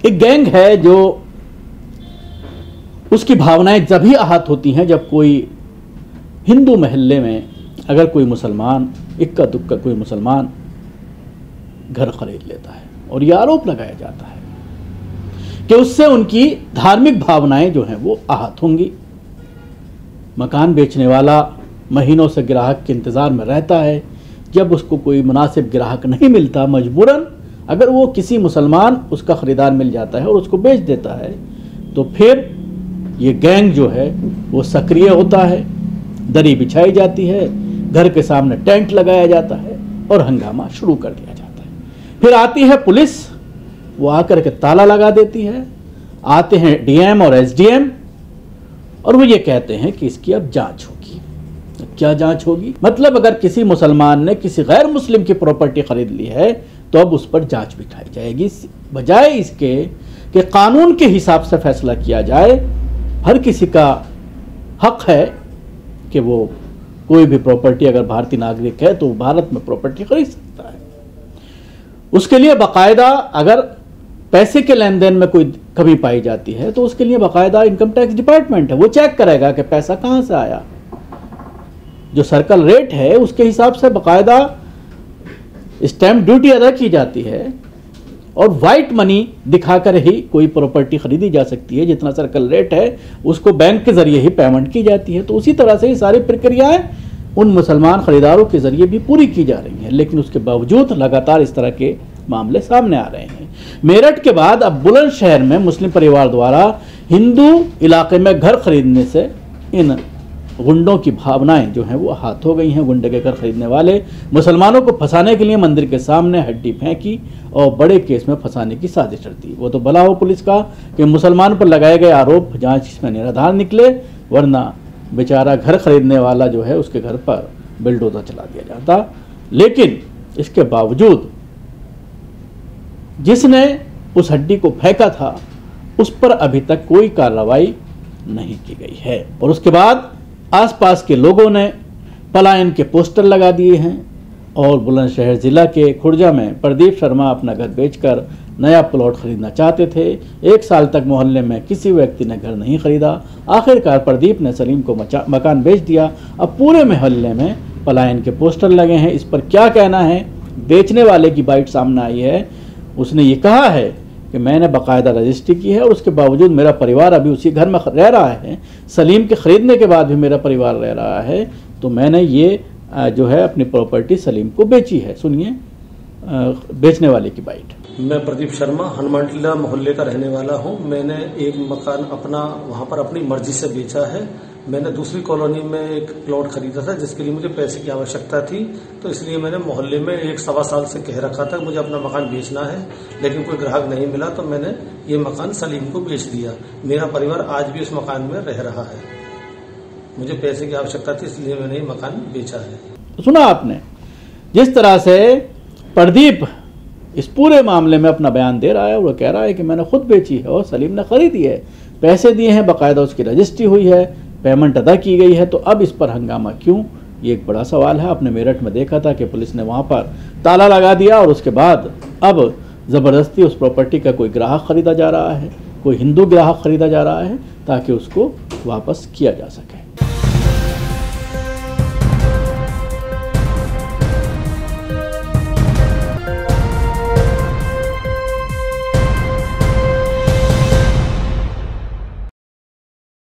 एक गैंग है जो उसकी भावनाएं तभी आहत होती हैं जब कोई हिंदू मोहल्ले में अगर कोई मुसलमान इक्का दुक्का कोई मुसलमान घर खरीद लेता है और यह आरोप लगाया जाता है कि उससे उनकी धार्मिक भावनाएं जो हैं वो आहत होंगी। मकान बेचने वाला महीनों से ग्राहक के इंतज़ार में रहता है, जब उसको कोई मुनासिब ग्राहक नहीं मिलता मजबूरन अगर वो किसी मुसलमान उसका ख़रीदार मिल जाता है और उसको बेच देता है तो फिर ये गैंग जो है वो सक्रिय होता है, दरी बिछाई जाती है, घर के सामने टेंट लगाया जाता है और हंगामा शुरू कर दिया जाता है। फिर आती है पुलिस, वो आकर के ताला लगा देती है। आते हैं डीएम और एसडीएम और वो ये कहते हैं कि इसकी अब जांच होगी। क्या जांच होगी? मतलब अगर किसी मुसलमान ने किसी गैर मुस्लिम की प्रॉपर्टी खरीद ली है तो अब उस पर जांच बिठाई जाएगी, बजाय इसके कि कानून के हिसाब से फैसला किया जाए। हर किसी का हक है कि वो कोई भी प्रॉपर्टी अगर भारतीय नागरिक है तो भारत में प्रॉपर्टी खरीद सकता है। उसके लिए बाकायदा अगर पैसे के लेन देन में कोई कमी पाई जाती है तो उसके लिए बाकायदा इनकम टैक्स डिपार्टमेंट है, वो चेक करेगा कि पैसा कहाँ से आया। जो सर्कल रेट है उसके हिसाब से बाकायदा स्टैंप ड्यूटी अदा की जाती है और वाइट मनी दिखाकर ही कोई प्रॉपर्टी खरीदी जा सकती है। जितना सर्कल रेट है उसको बैंक के जरिए ही पेमेंट की जाती है। तो उसी तरह से ये सारी प्रक्रियाएं उन मुसलमान खरीदारों के जरिए भी पूरी की जा रही हैं, लेकिन उसके बावजूद लगातार इस तरह के मामले सामने आ रहे हैं। मेरठ के बाद अब बुलंदशहर में मुस्लिम परिवार द्वारा हिंदू इलाके में घर खरीदने से इन गुंडों की भावनाएं जो हैं वो आहत हो गई हैं। गुंडे के घर खरीदने वाले मुसलमानों को फंसाने के लिए मंदिर के सामने हड्डी फेंकी और बड़े केस में फंसाने की साजिश रची। वो तो भला हो पुलिस का कि मुसलमान पर लगाए गए आरोप जांच में निराधार निकले, वरना बेचारा घर खरीदने वाला जो है उसके घर पर बिल्डोजर चला दिया जाता। लेकिन इसके बावजूद जिसने उस हड्डी को फेंका था उस पर अभी तक कोई कार्रवाई नहीं की गई है। और उसके बाद आसपास के लोगों ने पलायन के पोस्टर लगा दिए हैं और बुलंदशहर जिला के खुर्जा में प्रदीप शर्मा अपना घर बेचकर नया प्लॉट खरीदना चाहते थे। 1 साल तक मोहल्ले में किसी व्यक्ति ने घर नहीं खरीदा। आखिरकार प्रदीप ने सलीम को मकान बेच दिया। अब पूरे मोहल्ले में पलायन के पोस्टर लगे हैं। इस पर क्या कहना है? बेचने वाले की बाइट सामने आई है। उसने ये कहा है कि मैंने बाकायदा रजिस्ट्री की है और उसके बावजूद मेरा परिवार अभी उसी घर में रह रहा है। सलीम के ख़रीदने के बाद भी मेरा परिवार रह रहा है, तो मैंने ये जो है अपनी प्रॉपर्टी सलीम को बेची है। सुनिए बेचने वाले की बाइट। मैं प्रदीप शर्मा हनुमान टीला मोहल्ले का रहने वाला हूं। मैंने एक मकान अपना वहां पर अपनी मर्जी से बेचा है। मैंने दूसरी कॉलोनी में एक प्लॉट खरीदा था जिसके लिए मुझे पैसे की आवश्यकता थी, तो इसलिए मैंने मोहल्ले में 1-1.25 साल से कह रखा था मुझे अपना मकान बेचना है, लेकिन कोई ग्राहक नहीं मिला तो मैंने ये मकान सलीम को बेच दिया। मेरा परिवार आज भी उस मकान में रह रहा है। मुझे पैसे की आवश्यकता थी इसलिए मैंने ये मकान बेचा है। सुना आपने जिस तरह से प्रदीप इस पूरे मामले में अपना बयान दे रहा है। वो कह रहा है कि मैंने खुद बेची है और सलीम ने खरीदी है, पैसे दिए हैं, बाकायदा उसकी रजिस्ट्री हुई है, पेमेंट अदा की गई है, तो अब इस पर हंगामा क्यों? ये एक बड़ा सवाल है। आपने मेरठ में देखा था कि पुलिस ने वहाँ पर ताला लगा दिया और उसके बाद अब ज़बरदस्ती उस प्रॉपर्टी का कोई ग्राहक खरीदा जा रहा है, कोई हिंदू ग्राहक खरीदा जा रहा है ताकि उसको वापस किया जा सके।